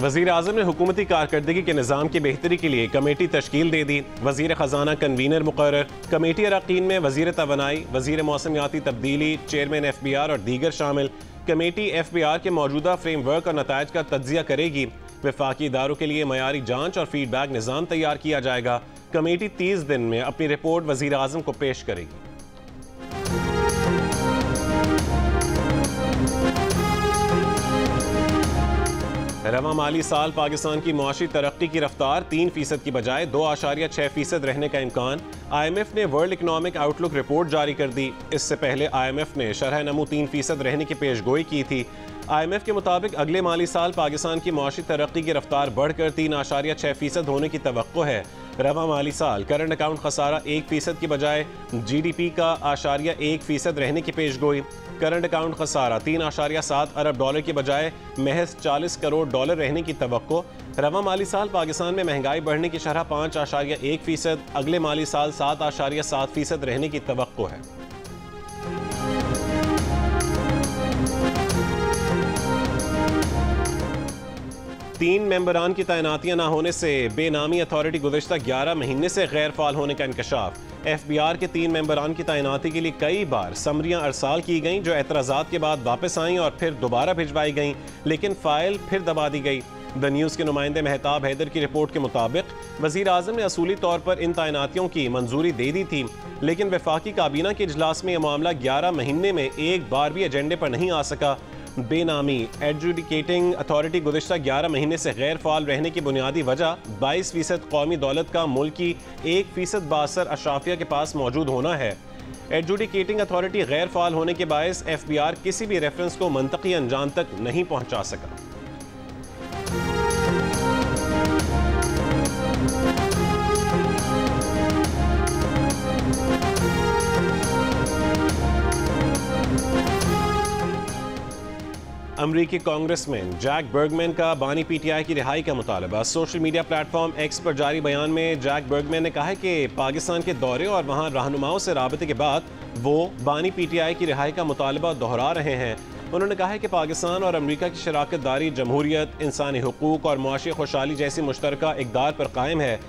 वज़ीर आज़म ने हुकूमती कारकर्दगी के निज़ाम की बेहतरी के लिए कमेटी तश्कील दे दी। वज़ीर ख़जाना कन्वीनर मुकर्रर। कमेटी अरकान में वज़ीर तवानाई, वज़ीर मौसमियाती तब्दीली, चेयरमैन FBR और दीगर शामिल। कमेटी FBR के मौजूदा फ्रेमवर्क और नताइज का तज्ज़िया करेगी। वफाकी इदारों के लिए मयारी जाँच और फीडबैक निज़ाम तैयार किया जाएगा। कमेटी 30 दिन में अपनी रिपोर्ट वज़ीर आज़म को पेश करेगी। रवा माली साल पाकिस्तान की मुआशी तरक्की की रफ्तार 3% की बजाय 2.6% रहने का इम्कान। IMF ने वर्ल्ड इकनॉमिक आउटलुक रिपोर्ट जारी कर दी। इससे पहले IMF ने शरह नमू 3% रहने की पेशगोई की थी। IMF के मुताबिक अगले माली साल पाकिस्तान की मुआशी तरक्की की रफ्तार बढ़कर 3.6% होने की तवक्को है। रवा माली साल करंट अकाउंट खसारा 1% की बजाय GDP का 1% रहने की पेशगोई। करंट अकाउंट खसारा 3.7 अरब डॉलर की बजाय महज 40 करोड़ डॉलर रहने की तवक्को। रवा माली साल पाकिस्तान में महंगाई बढ़ने की शरह 5.1%, अगले माली साल 7.7% रहने की तवक्को है। तीन मेंबरान की तैनातियां न होने से बेनामी अथॉरिटी गुज़श्ता 11 महीने से गैर फाल होने का इंकशाफ। FBR के 3 मेंबरान की तैनाती के लिए कई बार समरियां अरसाल की गईं, जो एतराज़ात के बाद वापस आईं और फिर दोबारा भिजवाई गईं, लेकिन फ़ाइल फिर दबा दी गई। द न्यूज़ के नुमाइंदे मेहताब हैदर की रिपोर्ट के मुताबिक वज़ीर आज़म ने असूली तौर पर इन तैनातियों की मंजूरी दे दी थी, लेकिन वफाकी काबीना के इजलास में यह मामला 11 महीने में एक बार भी एजेंडे पर नहीं आ सका। बेनामी एडजुडिकेटिंग अथॉरिटी गुज़श्ता 11 महीने से गैर फाल रहने की बुनियादी वजह 22% कौमी दौलत का मुल्की 1% बासर अशराफिया के पास मौजूद होना है। एडजुडिकेटिंग अथॉरिटी गैर फाल होने के बायस FBR किसी भी रेफरेंस को मंतकी अंजाम तक नहीं पहुंचा सका। अमरीकी कांग्रेसमैन जैक बर्गमैन का बानी PTI की रिहाई का मुतालबा। सोशल मीडिया प्लेटफॉर्म X पर जारी बयान में जैक बर्गमैन ने कहा है कि पाकिस्तान के दौरे और वहां रहनुमाओं से राबते के बाद वो बानी PTI की रिहाई का मुतालबा दोहरा रहे हैं। उन्होंने कहा है कि पाकिस्तान और अमरीका की शराकत दारी जमहूरियत, इंसानी हुकूक और मुआशी खुशहाली जैसी मुश्तरका इक़दार पर कायम है।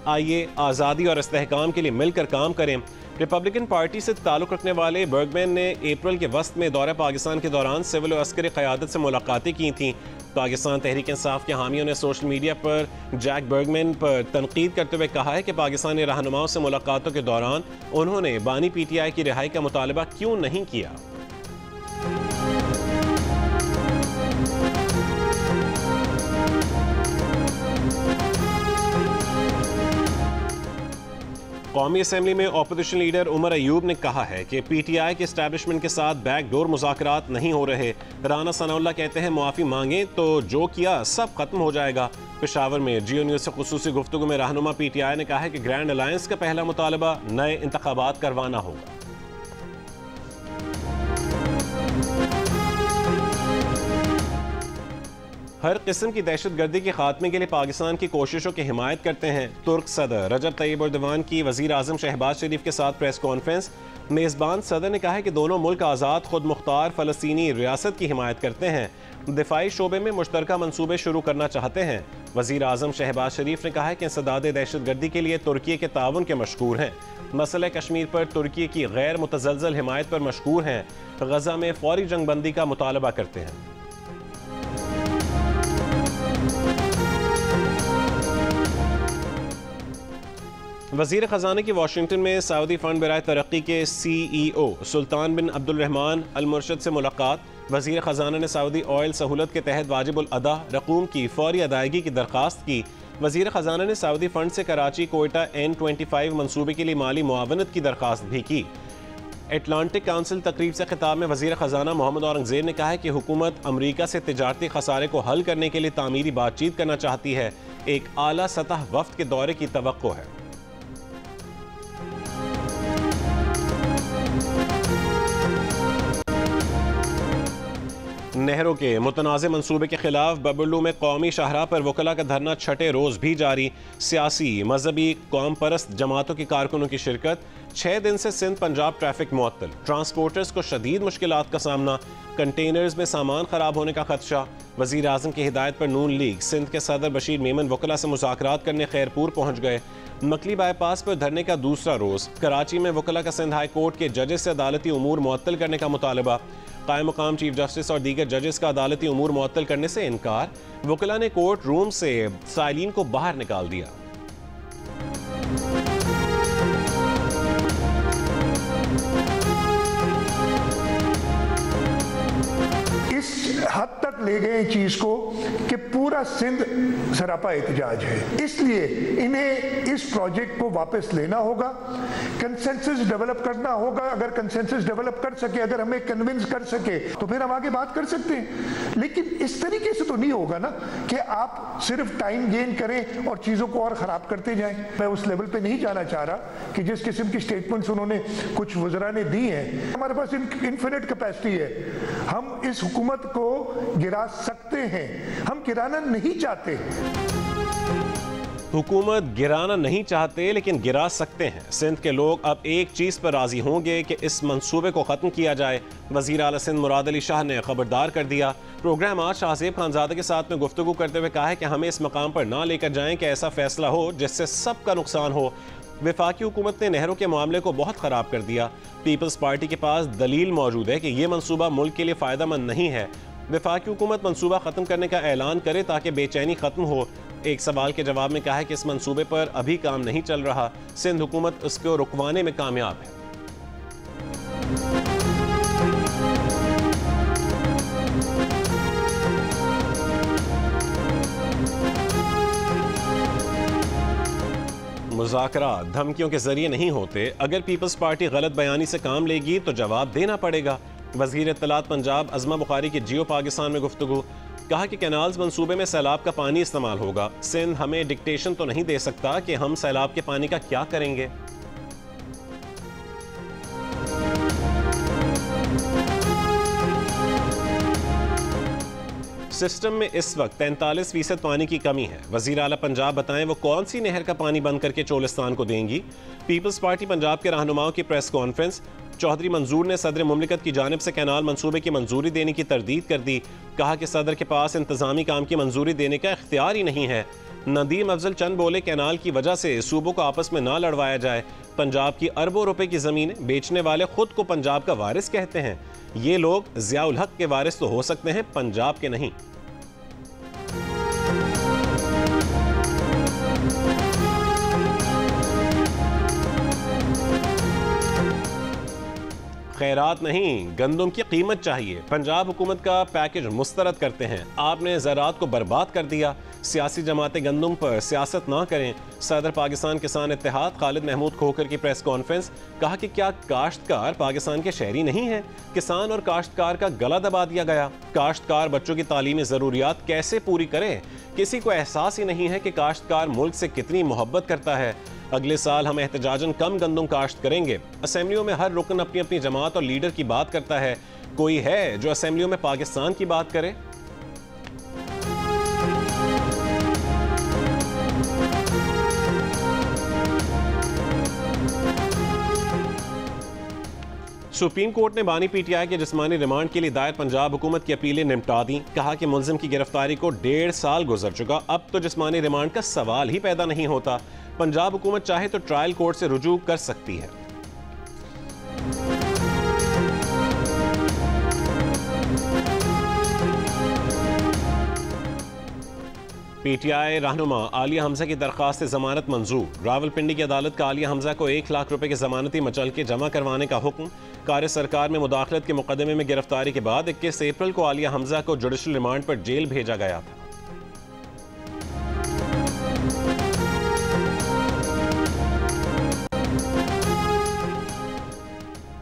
आइए आज़ादी और इस्तेहकाम के लिए मिलकर काम करें। रिपब्लिकन पार्टी से ताल्लुक़ रखने वाले बर्गमैन ने अप्रैल के वस्त में दौरा पाकिस्तान के दौरान सिविल और अस्करी क़यादत से मुलाकातें की थीं। पाकिस्तान तहरीक इंसाफ के हामियों ने सोशल मीडिया पर जैक बर्गमैन पर तनकीद करते हुए कहा है कि पाकिस्तानी रहनुमाओं से मुलाकातों के दौरान उन्होंने बानी PTI की रिहाई का मुतालबा क्यों नहीं किया। कौमी असम्बली में अपोजिशन लीडर उमर अयूब ने कहा है कि PTI के एस्टैब्लिशमेंट के साथ बैकडोर मुज़ाकरात नहीं हो रहे। राना सनाउल्लाह कहते हैं माफ़ी मांगें तो जो किया सब खत्म हो जाएगा। पेशावर में जियो न्यूज़ से खुसूसी गुफ्तगू में रहनुमा PTI ने कहा है कि ग्रैंड अलायंस का पहला मुतालबा नए इंतखाबात करवाना होगा। हर किस्म की दहशत गर्दी के खात्मे के लिए पाकिस्तान की कोशिशों की हिमायत करते हैं। तुर्क सदर रजब तैयब एर्दोगान की वज़ीर आज़म शहबाज शरीफ के साथ प्रेस कॉन्फ्रेंस। मेज़बान सदर ने कहा है कि दोनों मुल्क आज़ाद खुद मुख्तार फ़लस्तीनी रियासत की हिमायत करते हैं। दिफाई शोबे में मुश्तरका मनसूबे शुरू करना चाहते हैं। वज़ीर आज़म शहबाज शरीफ ने कहा है कि इंसदाद दहशत गर्दी के लिए तुर्की के ताउन के मशकूर हैं। मसला कश्मीर पर तुर्की की गैर मुतज़लज़ल हिमायत पर मशकूर हैं। गज़ा में फ़ौरी जंगबंदी का मुतालबा करते हैं। वज़ीर ख़जाना की वाशिंगटन में सऊदी फ़ंड बराए तरक्की के CEO सुल्तान बिन अब्दुलरहमान अल मुर्शद से मुलाकात। वज़ीर ख़जाना ने सऊदी ऑयल सहूलत के तहत वाजिबुल अदा रकूम की फ़ौरी अदायगी की दरख्वास्त की। वज़ीर ख़जाना ने सऊदी फ़ंड से कराची कोयटा N25 मनसूबे के लिए माली मुआवनत की दरख्वास्त भी की। एटलांटिक काउंसिल तकरीब से खिताब में वज़ीर ख़जाना मोहम्मद औरंगज़ेब ने कहा है कि हुकूमत अमरीका से तिजारती खसारे को हल करने के लिए तामीरी बातचीत करना चाहती है। एक आला सतह वफ़द के दौरे की तवक्को है। नहरों के मुतनाज़ मंसूबे के खिलाफ बबलू में कौमी शाहराह पर वकला का धरना छठे रोज़ भी जारी। सियासी, मजहबी, कौम परस्त जमातों के कारकुनों की शिरकत। 6 दिन से सिंध पंजाब ट्रैफिक मुअत्तल। ट्रांसपोर्टर्स को शदीद मुश्किलात का सामना। कंटेनर्स में सामान खराब होने का खदशा। वज़ीर आज़म की हिदायत पर नून लीग सिंध के सदर बशीर मेमन वकला से मुज़ाकरात करने खैरपुर पहुँच गए। मकली बाईपास पर धरने का दूसरा रोज़। कराची में वकला का सिंध हाई कोर्ट के जजेस से अदालती उमूर मुअत्तल करने का मुतालबा। कायम मकाम चीफ जस्टिस और दीगर जजेस का अदालती उमूर मुअत्तल करने से इनकार। वकला ने कोर्ट रूम से साइलिन को बाहर निकाल दिया। इस हद तक ले गए चीज को कि पूरा सिंध सरापा एहतजाज है। इसलिए इन्हें इस प्रोजेक्ट को वापस लेना होगा, कंसेंसस डेवलप करना होगा। अगर कंसेंसस डेवलप कर सके, अगर हमें कन्विंस कर सके तो फिर हम आगे बात कर सकते हैं। लेकिन इस तरीके से तो नहीं होगा ना कि आप सिर्फ टाइम गेन करें और चीजों को और खराब करते जाएं। मैं उस लेवल पे नहीं जाना चाह रहा कि जिस किस्म की स्टेटमेंट्स उन्होंने कुछ वज़रा ने दी हैं। हमारे पास इनफिनिट कैपेसिटी है, हम इस हुकूमत को गिरा सकते हैं, हम गिराना नहीं चाहते। हुकूमत गिराना नहीं चाहते लेकिन गिरा सकते हैं। सिंध के लोग अब एक चीज़ पर राजी होंगे कि इस मंसूबे को ख़त्म किया जाए। वज़ीर आला सिंध मुराद अली शाह ने खबरदार कर दिया। प्रोग्राम आज शाहज़ेब खानज़ादा के साथ में गुफ्तगू करते हुए कहा है कि हमें इस मकाम पर ना लेकर जाएं कि ऐसा फैसला हो जिससे सबका नुकसान हो। वफाकी हुकूमत ने नहरों के मामले को बहुत ख़राब कर दिया। पीपल्स पार्टी के पास दलील मौजूद है कि यह मनसूबा मुल्क के लिए फ़ायदेमंद नहीं है। वफाकी हुकूमत मनसूबा ख़त्म करने का ऐलान करे ताकि बेचैनी ख़त्म हो। एक सवाल के जवाब में कहा है कि इस मनसूबे पर अभी काम नहीं चल रहा, सिंध हुकूमत उसको रुकवाने में कामयाब है। मुज़ाकरात धमकियों के जरिए नहीं होते। अगर पीपल्स पार्टी गलत बयानी से काम लेगी तो जवाब देना पड़ेगा। वज़ीर इत्तलात पंजाब अज़मा बुखारी की जियो पाकिस्तान में गुफ्तगू। कहा कि कैनाल्स मंसूबे में सैलाब का पानी इस्तेमाल होगा। सिंध हमें डिक्टेशन तो नहीं दे सकता कि हम सैलाब के पानी का क्या करेंगे। सिस्टम में इस वक्त 43% पानी की कमी है। वज़ीर आला पंजाब बताएं वो कौन सी नहर का पानी बंद करके चोलिस्तान को देंगी। पीपल्स पार्टी पंजाब के रहनुमाओं की प्रेस कॉन्फ्रेंस। चौधरी मंजूर ने सदर मुमलिकत की जानिब से कैनाल मंसूबे की मंजूरी देने की तरदीद कर दी। कहा कि सदर के पास इंतजामी काम की मंजूरी देने का इख्तियार ही नहीं है। नदीम अफजल चंद बोले कैनाल की वजह से सूबों को आपस में ना लड़वाया जाए। पंजाब की अरबों रुपए की ज़मीन बेचने वाले खुद को पंजाब का वारिस कहते हैं। ये लोग ज़ियाउल हक के वारिस तो हो सकते हैं, पंजाब के नहीं। खैरात नहीं, गंदम की कीमत चाहिए। पंजाब हुकूमत का पैकेज मुस्तरद करते हैं। आपने ज़राअत को बर्बाद कर दिया। सियासी जमातें गंदम पर सियासत ना करें। सदर पाकिस्तान किसान इत्तेहाद खालिद महमूद खोखर की प्रेस कॉन्फ्रेंस। कहा कि क्या काश्तकार पाकिस्तान के शहरी नहीं है? किसान और काश्तकार का गला दबा दिया गया। काश्तकार बच्चों की तालीमी ज़रूरियात कैसे पूरी करें? किसी को एहसास ही नहीं है कि काश्तकार मुल्क से कितनी मोहब्बत करता है। अगले साल हम एहतजाजन कम गंदम काश्त करेंगे। असेंबलियों में हर रुकन अपनी अपनी जमात और लीडर की बात करता है। कोई है जो असेंबलियों में पाकिस्तान की बात करे? सुप्रीम कोर्ट ने बानी पीटीआई के जिस्मानी रिमांड के लिए दायर पंजाब हुकूमत की अपीलें निपटा दी। कहा कि मुलजिम की गिरफ्तारी को 1.5 साल गुजर चुका, अब तो जिस्मानी रिमांड का सवाल ही पैदा नहीं होता। पंजाब हुकूमत चाहे तो ट्रायल कोर्ट से रुजू कर सकती है। पीटीआई रहनुमा आलिया हमजा की दरख्वास्त जमानत मंजूर। रावलपिंडी की अदालत का आलिया हमजा को 1 लाख रुपए की जमानती मचलके जमा करवाने का हुक्म। कार्य सरकार में मुदाखलत के मुकदमे में गिरफ्तारी के बाद 21 अप्रैल को आलिया हमजा को जुडिशल रिमांड पर जेल भेजा गया था।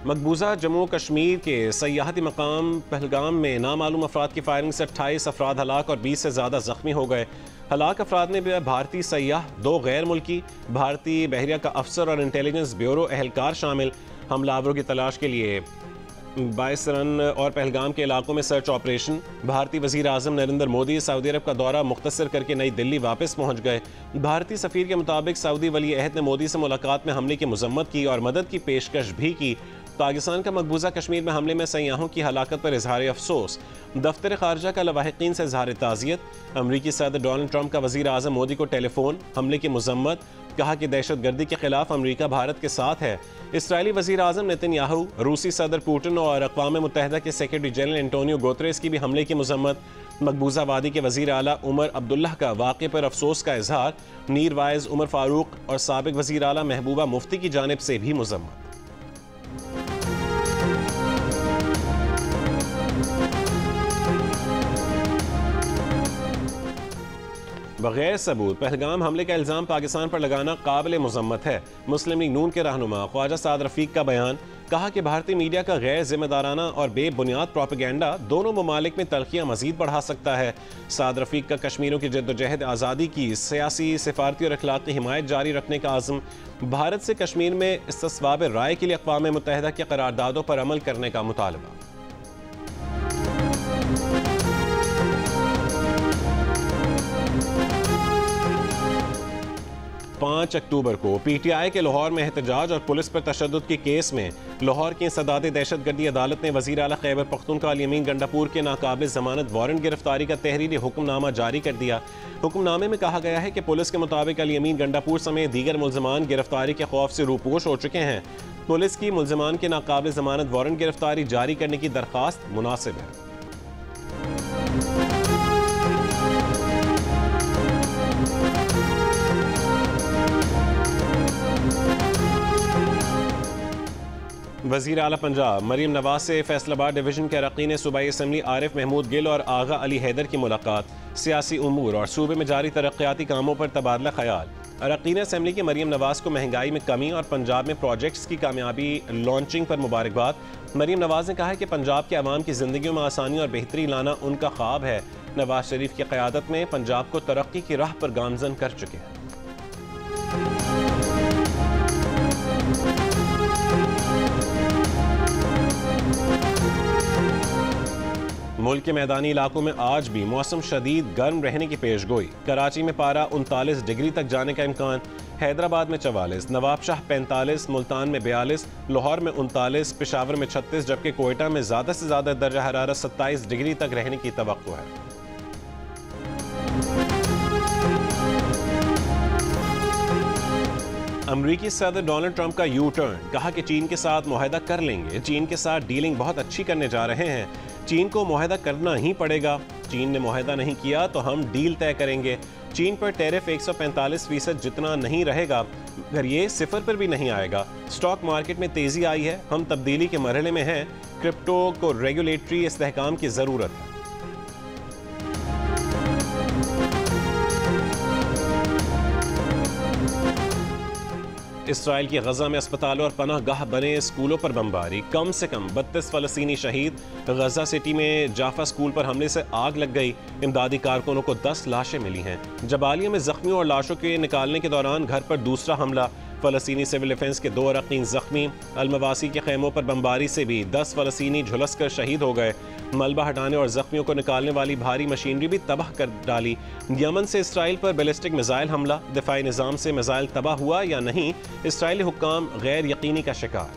मकबूजा जम्मू कश्मीर के सयाहती मकाम पहलगाम में नामालूम अफराद की फायरिंग से 28 अफराद हलाक और 20 से ज़्यादा जख्मी हो गए। हलाक अफराद में भारतीय सयाह, 2 गैर मुल्की, भारतीय बहरिया का अफसर और इंटेलिजेंस ब्यूरो एहलकार शामिल। हमलावरों की तलाश के लिए 22 रन और पहलगाम के इलाकों में सर्च ऑपरेशन। भारतीय वजीर आजम नरेंद्र मोदी सऊदी अरब का दौरा मुख्तसर करके नई दिल्ली वापस पहुंच गए। भारतीय सफीर के मुताबिक सऊदी वली अहद ने मोदी से मुलाकात में हमले की मजम्मत की और मदद की पेशकश भी की। पाकिस्तान का मकबूजा कश्मीर में हमले में सयाहों की हलाकत पर इजहार अफसोस। दफ्तर खारजा का लवाहिकीन से इजहार ताज़ियत। अमरीकी सदर डोनाल्ड ट्रंप का वजीर आजम मोदी को टेलीफोन, हमले की मजम्मत, कहा कि दहशत गर्दी के खिलाफ अमरीका भारत के साथ है। इसराइली वजीर आजम नेतन्याहू, रूसी सदर पुतिन और अक़वाम मुत्तहिदा के सेक्रेटरी जनरल एंटोनियो गुतेरेस की भी हमले की मजम्मत। मकबूजा वादी के वजीर आला उमर अब्दुल्लाह का वाक़े पर अफसोस का इजहार। मीर वाइज उमर फारूक और साबिक वजीर आला महबूबा मुफ्ती की जानिब से भी मजम्मत। 'बगैर सबूत पहलगाम हमले का इल्ज़ाम पाकिस्तान पर लगाना काबिल मजम्मत है। मुस्लिम लीग नून के रहनुमा ख्वाजा साद रफीक का बयान। कहा कि भारतीय मीडिया का गैर जिम्मेदाराना और बेबुनियाद प्रोपेगेंडा दोनों ममालिक में तलखियाँ मजीद बढ़ा सकता है। साद रफीक का कश्मीरियों की जद्दोजहद आज़ादी की सियासी, सिफारती और अखलाकी हिमायत जारी रखने का आज़म। भारत से कश्मीर में इस्तिस्वाब राय के लिए अक़वाम मुत्तहिदा की करारदादों पर अमल करने का मुतालबा। 5 अक्टूबर को PTI के लाहौर में एहतजाज और पुलिस पर तशद्दुद के केस में लाहौर की सदात दहशतगर्दी अदालत ने वज़ीर आला खैबर पख्तूनख्वा अल यमीन गंडापुर के नाकाबिल ज़मानत वारंट गिरफ्तारी का तहरीरी हुक्मनामा जारी कर दिया। हुक्मनामे में कहा गया है कि पुलिस के मुताबिक अल यमीन गंडापुर समेत दीगर मुल्ज़मान गिरफ्तारी के खौफ से रूपोश हो चुके हैं। पुलिस की मुल्ज़मान के नाकाबिल ज़मानत वारंट गिरफ्तारी जारी करने की दरख्वास्त मुनासिब है। वज़ीर आला पंजाब मरीम नवाज से फैसलाबाद डिवीज़न के अरकान सूबाई असम्बली आरिफ महमूद गिल और आगा अली हैदर की मुलाकात। सियासी उमूर और सूबे में जारी तरक्याती कामों पर तबादला ख्याल। अरकान असम्बली की मरीम नवाज को महंगाई में कमी और पंजाब में प्रोजेक्ट्स की कामयाबी लॉन्चिंग पर मुबारकबाद। मरीम नवाज ने कहा है कि पंजाब के अवाम की ज़िंदगी में आसानी और बेहतरी लाना उनका ख्वाब है। नवाज शरीफ की क़यादत में पंजाब को तरक्की की राह पर गामज़न कर चुके हैं। मुल्क के मैदानी इलाकों में आज भी मौसम शदीद गर्म रहने की पेशगोई। कराची में पारा 39 डिग्री तक जाने का इम्कान। हैदराबाद में 44, नवाबशाह 45, मुल्तान में 42, लाहौर में 39, पेशावर में 36, जबकि कोयटा में ज़्यादा से ज़्यादा दर्जा हरारत 27 डिग्री तक रहने की तवक्को है। अमरीकी सदर डोनाल्ड ट्रंप का यू टर्न। कहा कि चीन के साथ मुआहदा कर लेंगे। चीन के साथ डीलिंग बहुत अच्छी करने जा रहे हैं। चीन को मुआहदा करना ही पड़ेगा। चीन ने मुआहदा नहीं किया तो हम डील तय करेंगे। चीन पर टैरिफ 145% जितना नहीं रहेगा, मगर ये सिफर पर भी नहीं आएगा। स्टॉक मार्केट में तेजी आई है। हम तब्दीली के मरहले में हैं। क्रिप्टो को रेगुलेटरी इस्तेहकाम की ज़रूरत है। इसराइल की गजा में अस्पतालों और पनाह गाह बने स्कूलों पर बमबारी। कम से कम 32 फ़लस्तीनी शहीद। गजा सिटी में जाफा स्कूल पर हमले से आग लग गई। इमदादी कारकुनों को 10 लाशें मिली हैं। जबालिया में जख्मियों और लाशों के निकालने के दौरान घर पर दूसरा हमला। फ़लस्तीनी सिविल डिफेंस के 2 अरकान जख्मी। अलमवासी के खैमों पर बमबारी से भी 10 फ़लस्तीनी झुलस कर शहीद हो गए। मलबा हटाने और जख्मियों को निकालने वाली भारी मशीनरी भी तबाह कर डाली। यमन से इसराइल पर बैलिस्टिक मिसाइल हमला। दिफाई निज़ाम से मिसाइल तबाह हुआ या नहीं, इसराइली हुक्काम गैर यकीनी का शिकार।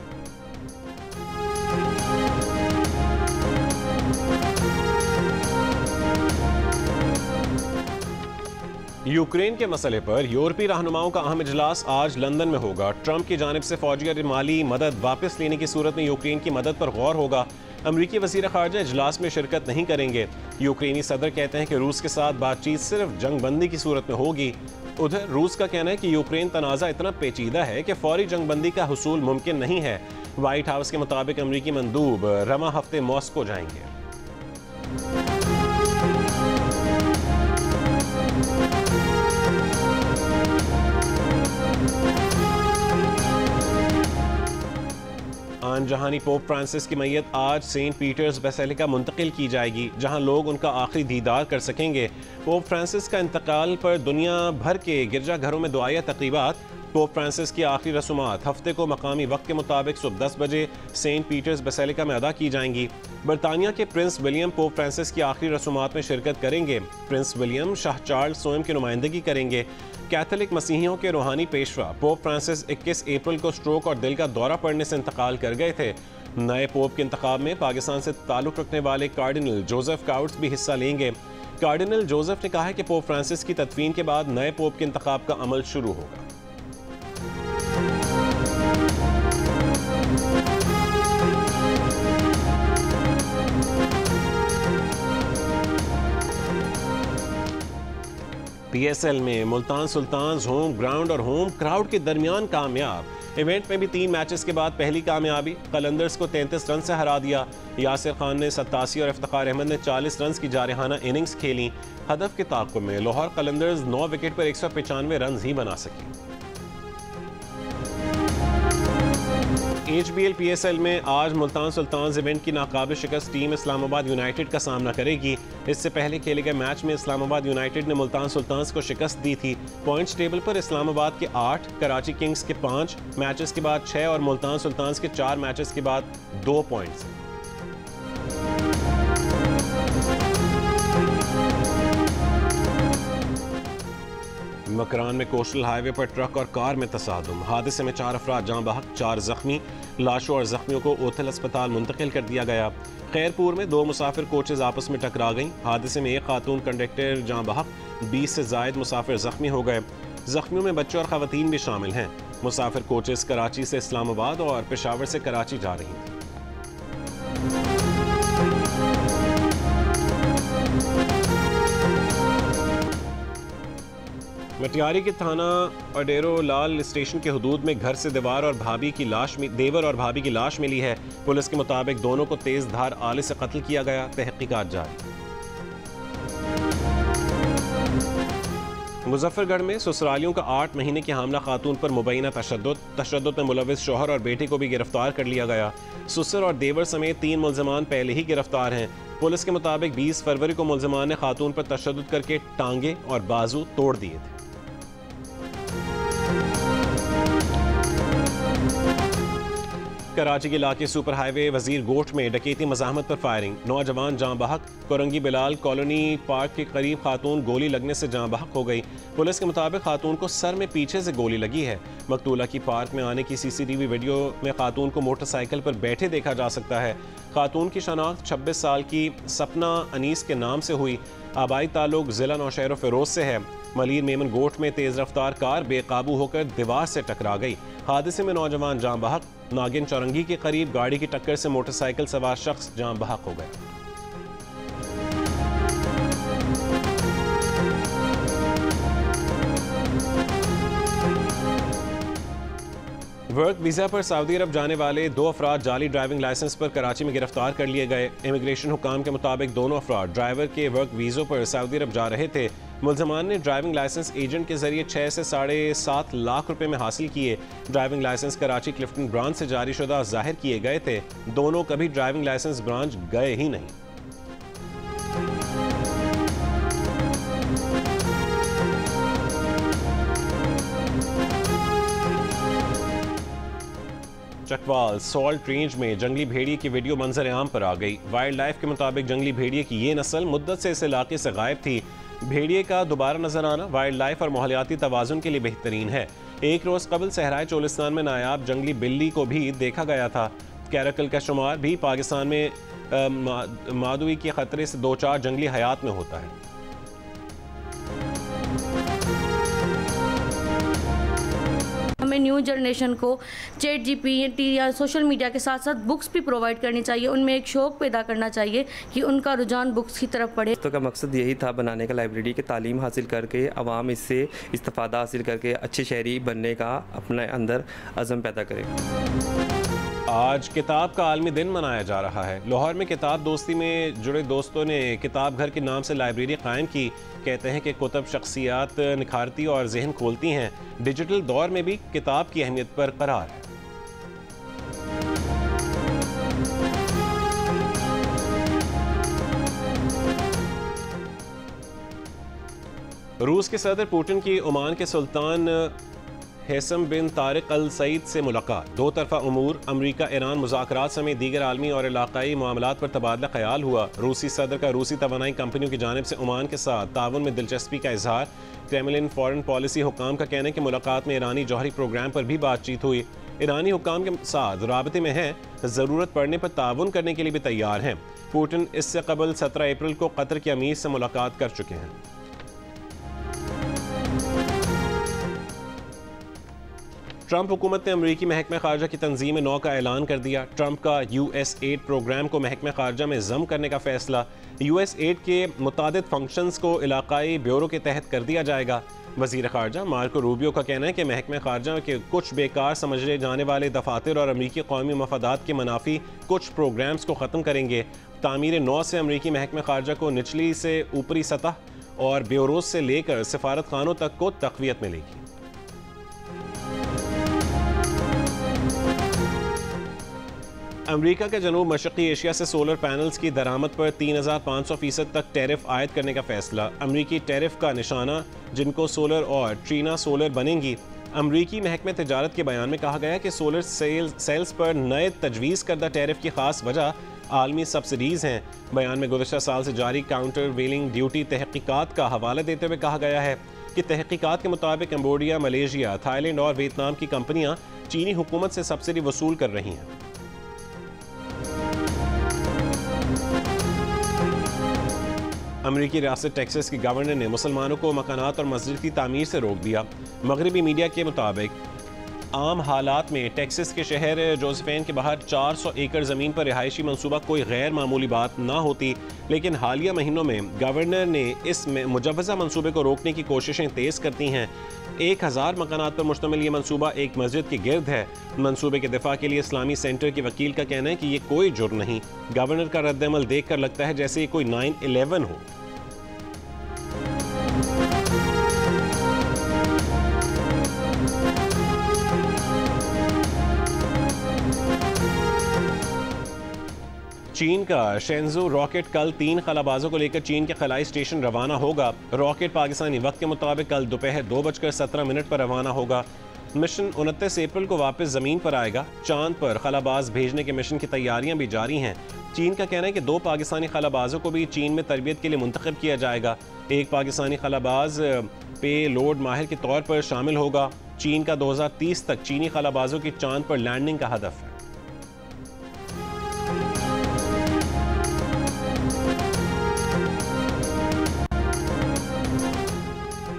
यूक्रेन के मसले पर यूरोपीय रहनुमाओं का अहम इजलास आज लंदन में होगा। ट्रंप की जानिब से फौजी और माली मदद वापस लेने की सूरत में यूक्रेन की मदद पर गौर होगा। अमरीकी वज़ीर ख़ारजा इजलास में शिरकत नहीं करेंगे। यूक्रेनी सदर कहते हैं कि रूस के साथ बातचीत सिर्फ जंगबंदी की सूरत में होगी। उधर रूस का कहना है कि यूक्रेन तनाज़ा इतना पेचीदा है कि फौरी जंगबंदी का हुसूल मुमकिन नहीं है। व्हाइट हाउस के मुताबिक अमरीकी मंदूब रमा हफ्ते मॉस्को जाएंगे। आन जहानी पोप फ्रांसिस की मैयत आज सेंट पीटर्स बेसिलिका मुंतकिल की जाएगी, जहां लोग उनका आखिरी दीदार कर सकेंगे। पोप फ्रांसिस का इंतकाल पर दुनिया भर के गिरजाघरों में दुआया तक़रीबात। पोप फ्रांसिस की आखिरी रसूमात हफ्ते को मकामी वक्त के मुताबिक सुबह 10 बजे सेंट पीटर्स बेसिलिका में अदा की जाएंगी। बरतानिया के प्रिंस विलियम पोप फ्रांसिस की आखिरी रसूमात में शिरकत करेंगे। प्रिंस विलियम शाह चार्ल्स स्वयं की नुमाइंदगी करेंगे। कैथोलिक मसीहियों के रूहानी पेशवा पोप फ्रांसिस 21 अप्रैल को स्ट्रोक और दिल का दौरा पड़ने से इंतकाल कर गए थे। नए पोप के इंतखाब में पाकिस्तान से ताल्लुक रखने वाले कार्डिनल जोसेफ काउट्स भी हिस्सा लेंगे। कार्डिनल जोसेफ ने कहा है कि पोप फ्रांसिस की तदफीन के बाद नए पोप के इंतखाब का अमल शुरू होगा। PSL में मुल्तान सुल्तान्स होम ग्राउंड और होम क्राउड के दरमियान कामयाब। इवेंट में भी 3 मैचेस के बाद पहली कामयाबी। कलंदर्स को 33 रन से हरा दिया। यासिर खान ने 87 और इफ्तिखार अहमद ने 40 रन की जारहाना इनिंग्स खेली। हदफ के ताक़ुब में लाहौर कलंदर्स 9 विकेट पर 195 रन ही बना सकी। HBL PSL में आज मुल्तान सुल्तान्स इवेंट की नाकाबिल शिकस्त टीम इस्लामाबाद यूनाइटेड का सामना करेगी। इससे पहले खेले गए मैच में इस्लामाबाद यूनाइटेड ने मुल्तान सुल्तान्स को शिकस्त दी थी। पॉइंट्स टेबल पर इस्लामाबाद के 8, कराची किंग्स के 5 मैचेस के बाद 6 और मुल्तान सुल्तान्स के 4 मैचेस के बाद 2 पॉइंट्स। मकरान में कोस्टल हाईवे पर ट्रक और कार में तसादुम। हादसे में 4 अफराद जाँ बहक, 4 जख्मी। लाशों और जख्मियों को ओथल अस्पताल मुंतकिल कर दिया गया। खैरपुर में 2 मुसाफिर कोचेज आपस में टकरा गईं। हादसे में एक खातून कंडक्टर जाँ बहक, 20 से जायद मुसाफिर जख्मी हो गए। जख्मियों में बच्चे और खवातीन भी शामिल हैं। मुसाफिर कोचेज कराची से इस्लामाबाद और पेशावर से कराची जा रही थी। मटियारी के थाना अडेरो लाल स्टेशन के हुदूद में घर से देवर और भाभी की लाश मिली है। पुलिस के मुताबिक दोनों को तेज धार आले से कत्ल किया गया। तहकीकात जारी। मुजफ्फरगढ़ में ससुरालियों का 8 महीने की हामला खातून पर मुबैना तशद्दुद में मुलविस शौहर और बेटे को भी गिरफ्तार कर लिया गया। ससुर और देवर समेत 3 मुल्ज़िमान पहले ही गिरफ्तार हैं। पुलिस के मुताबिक 20 फरवरी को मुल्ज़िमान ने खातून पर तशद्दुद करके टांगे और बाजू तोड़ दिए थे। कराची के इलाके सुपर हाईवे वजीर गोट में डकैती मज़ाहमत पर फायरिंग। नौजवान जाँ बहक। कोरंगी बिलाल कॉलोनी पार्क के करीब खातून गोली लगने से जाँ बहक हो गई। पुलिस के मुताबिक खातून को सर में पीछे से गोली लगी है। मकतूला की पार्क में आने की CCTV वीडियो में खातून को मोटरसाइकिल पर बैठे देखा जा सकता है। खातून की शनाख्त 26 साल की सपना अनीस के नाम से हुई। आबाई ताल्लुक ज़िला नौशहर फ़िरोज़ से है। मलीर मेमन गोट में तेज़ रफ्तार कार बेकाबू होकर दीवार से टकरा गई। हादसे में नौजवान जाँ बहक। नागिन चौरंगी के करीब गाड़ी की टक्कर से मोटरसाइकिल सवार शख्स जाँ बहक हो गए। वर्क वीज़ा पर सऊदी अरब जाने वाले 2 अफराद जाली ड्राइविंग लाइसेंस पर कराची में गिरफ्तार कर लिए गए। इमिग्रेशन हुकाम के मुताबिक दोनों अफराद ड्राइवर के वर्क वीज़ों पर सऊदी अरब जा रहे थे। मुल्ज़िमान ने ड्राइविंग लाइसेंस एजेंट के जरिए 6 से 7.5 लाख रुपए में हासिल किए। Driving licence Karachi Clifton branch से जारी शुदा जाहिर किए गए थे। दोनों कभी ड्राइविंग लाइसेंस ब्रांच गए ही नहीं। चकवाल सॉल्ट रेंज में जंगली भेड़िए की वीडियो मंजर आम पर आ गई। वाइल्ड लाइफ के मुताबिक जंगली भेड़िए की ये नस्ल मुद्दत से इस इलाके से गायब थी। भेड़िए का दोबारा नजर आना वाइल्ड लाइफ और माहौलियाती तवाज़ुन के लिए बेहतरीन है। एक रोज़ कबल सहराए चोलिस्तान में नायाब जंगली बिल्ली को भी देखा गया था। कैरकल का शुमार भी पाकिस्तान में मादुई के खतरे से 2-4 जंगली हयात में होता है। हमें न्यू जनरेशन को चैट GPT या सोशल मीडिया के साथ साथ बुक्स भी प्रोवाइड करनी चाहिए। उनमें एक शौक़ पैदा करना चाहिए कि उनका रुझान बुक्स की तरफ बढ़े। तो का मकसद यही था बनाने का लाइब्रेरी की तालीम हासिल करके अवाम इससे इस्तिफ़ादा हासिल करके अच्छे शहरी बनने का अपने अंदर अज़म पैदा करें। आज किताब का आलमी दिन मनाया जा रहा है। लाहौर में किताब दोस्ती में जुड़े दोस्तों ने किताब घर के नाम से लाइब्रेरी कायम की। कहते हैं कि कुतब शख्सियात निखारती और जहन खोलती हैं। डिजिटल दौर में भी किताब की अहमियत बरकरार है। रूस के सदर पुतिन की ओमान के सुल्तान हैसम बिन तारिक अल सईद से मुलाकात। दो तरफा उमूर, अमरीका ईरान मुज़ाकरात समेत दीगर आलमी और इलाकाई मामलात पर तबादला ख्याल हुआ। रूसी सदर का रूसी तवानाई कंपनियों की जानिब से ओमान के साथ ताउन में दिलचस्पी का इजहार। क्रेमलिन फॉरेन पॉलिसी हुकाम का कहना है कि मुलाकात में ईरानी जौहरी प्रोग्राम पर भी बातचीत हुई। ईरानी हुकाम के साथ राबते में हैं, ज़रूरत पड़ने पर ताउन करने के लिए भी तैयार हैं। पुतिन इससे कबल 17 अप्रैल को कतर के अमीर से मुलाकात कर चुके हैं। ट्रंप हुकूमत ने अमरीकी महकमा खारजा की तंजीम 9 का ऐलान कर दिया। ट्रंप का US एड प्रोग्राम को महकमा खारजा में ज़म करने का फैसला। US एड के मुतादिद फंक्शंस को इलाकाई ब्यूरो के तहत कर दिया जाएगा। वज़ीर खारजा मार्को रूबियो का कहना है कि महकमा खारजा के कुछ बेकार समझे जाने वाले दफातर और अमरीकी कौमी मफादात के मुनाफी कुछ प्रोग्राम्स को ख़त्म करेंगे। तामीर 9 से अमरीकी महकमा खारजा को निचली से ऊपरी सतह और ब्यूरोज से लेकर सफारत खानों तक को तक़वियत मिलेगी। अमरीका के जनूब मशरक़ी एशिया से सोलर पैनल्स की दरामद पर 3500% तक टैरिफ आयद करने का फैसला। अमरीकी टैरिफ का निशाना जिनको सोलर और ट्रीना सोलर बनेंगी। अमरीकी महकमे तिजारत के बयान में कहा गया कि सोलर सेल्स पर नए तजवीज़ करदा टैरिफ की खास वजह आलमी सब्सिडीज़ हैं। बयान में गुज़श्ता साल से जारी काउंटर वेलिंग ड्यूटी तहक़ीक़ात का हवाला देते हुए कहा गया है कि तहक़ीक़ात के मुताबिक कंबोडिया, मलेशिया, थाईलैंड और वियतनाम की कंपनियाँ चीनी हुकूमत से सब्सिडी वसूल कर रही हैं। अमरीकी रियासत टेक्सास की गवर्नर ने मुसलमानों को मकानात और मस्जिद की तामीर से रोक दिया। मगरबी मीडिया के मुताबिक आम हालात में टेक्सास के शहर जोसेफिन के बाहर 400 एकड़ ज़मीन पर रिहायशी मंसूबा कोई गैर मामूली बात ना होती, लेकिन हालिया महीनों में गवर्नर ने इस मुजव्वज़ा मंसूबे को रोकने की कोशिशें तेज़ करती हैं। 1000 मकानात पर मुश्तमिल ये मंसूबा एक मस्जिद के गिर्द है। मंसूबे के दिफा के लिए इस्लामी सेंटर के वकील का कहना है कि ये कोई जुर्म नहीं। गवर्नर का रद्द-ए-अमल देख कर लगता है जैसे ये कोई 9/11 हो। चीन का शेंजू रॉकेट कल 3 खलाबाजों को लेकर चीन के खलाई स्टेशन रवाना होगा। रॉकेट पाकिस्तानी वक्त के मुताबिक कल दोपहर 2:17 पर रवाना होगा। मिशन 29 अप्रैल को वापस ज़मीन पर आएगा। चांद पर खलाबाज भेजने के मिशन की तैयारियां भी जारी हैं। चीन का कहना है कि 2 पाकिस्तानी खलाबाजों को भी चीन में तरबियत के लिए मुंतखब किया जाएगा। एक पाकिस्तानी खलाबाज पे लोड माहिर के तौर पर शामिल होगा। चीन का 2030 तक चीनी खलाबाजों की चांद पर लैंडिंग का हदफ है।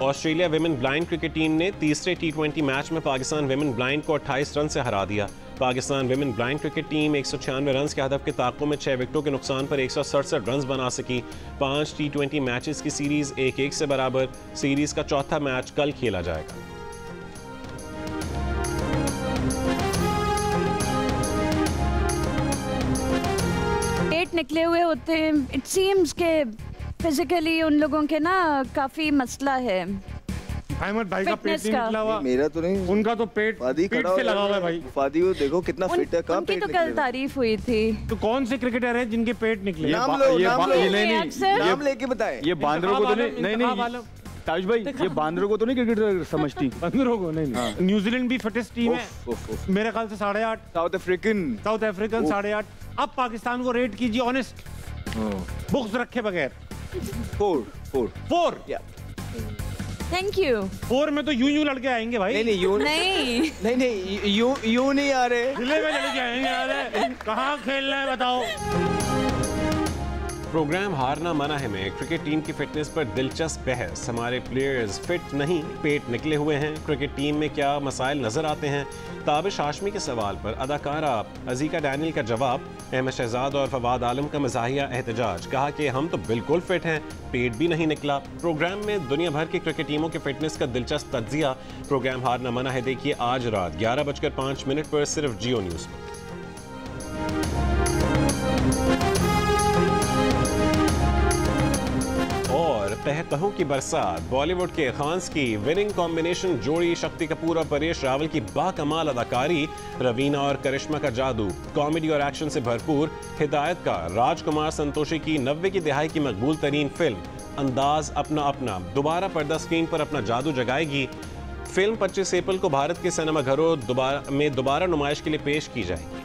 Australia women blind cricket team ने तीसरे T20 मैच में पाकिस्तान विमेन ब्लाइंड को 28 रन से हरा दिया। Pakistan women blind cricket team 196 run के हदफ के ताक़ुब में 6 विकेटों के नुकसान पर 167 रन बना सकी। 5 T20 मैचेस की सीरीज 1-1 से बराबर। सीरीज का चौथा मैच कल खेला जाएगा। पेट निकले हुए होते हैं। इट सीम्स के फिजिकली उन लोगों के ना काफी मसला है। अहमद भाई का पेट नहीं निकला हुआ। मेरा तो नहीं, उनका तो पेट से लगा हुआ है भाई। फादी को देखो कितना फिट है। उनकी तो कल तारीफ हुई थी। तो कौन से क्रिकेटर है जिनके पेट निकले? नाम लेके बताए। ये बांदरों को तो नहीं ताज भाई, ये बांदरों को तो नहीं क्रिकेटर समझती। बांदरों को नहीं। न्यूजीलैंड भी फिटेस्ट टीम है मेरे ख्याल से 8.5। South African 8.5। अब पाकिस्तान को रेट कीजिए ऑनेस्ट, बुक्स रखे बगैर। 4 थैंक यू। 4 में तो यूं लड़के आएंगे भाई। नहीं यूं नहीं आ रहे। जिले में लड़के आएंगे यार। कहाँ खेलना है बताओ। प्रोग्राम हारना मना है में क्रिकेट टीम की फिटनेस पर दिलचस्प बहस। हमारे प्लेयर्स फिट नहीं, पेट निकले हुए हैं। क्रिकेट टीम में क्या मसाइल नजर आते हैं? ताबिश हाशमी के सवाल पर अदाकारा अजीका डैनियल का जवाब। अहमद शहजाद और फवाद आलम का मज़ाहिया एहतजाज। कहा कि हम तो बिल्कुल फिट हैं, पेट भी नहीं निकला। प्रोग्राम में दुनिया भर की क्रिकेट टीमों के फिटनेस का दिलचस्प तज्जिया। प्रोग्राम हारना मना है देखिए आज रात 11:05 पर सिर्फ जियो न्यूज़ पर। और कहकहों की बरसात। बॉलीवुड के खान्स की विनिंग कॉम्बिनेशन जोड़ी शक्ति कपूर और परेश रावल की बाकमाल अदाकारी। रवीना और करिश्मा का जादू। कॉमेडी और एक्शन से भरपूर। हिदायतकार राजकुमार संतोषी की 90 की दहाई की मकबूल तरीन फिल्म। अंदाज अपना अपना दोबारा पर्दा स्क्रीन पर अपना जादू जगाएगी। फिल्म 25 अप्रैल को भारत के सिनेमाघरों में दोबारा नुमाइश के लिए पेश की जाएगी।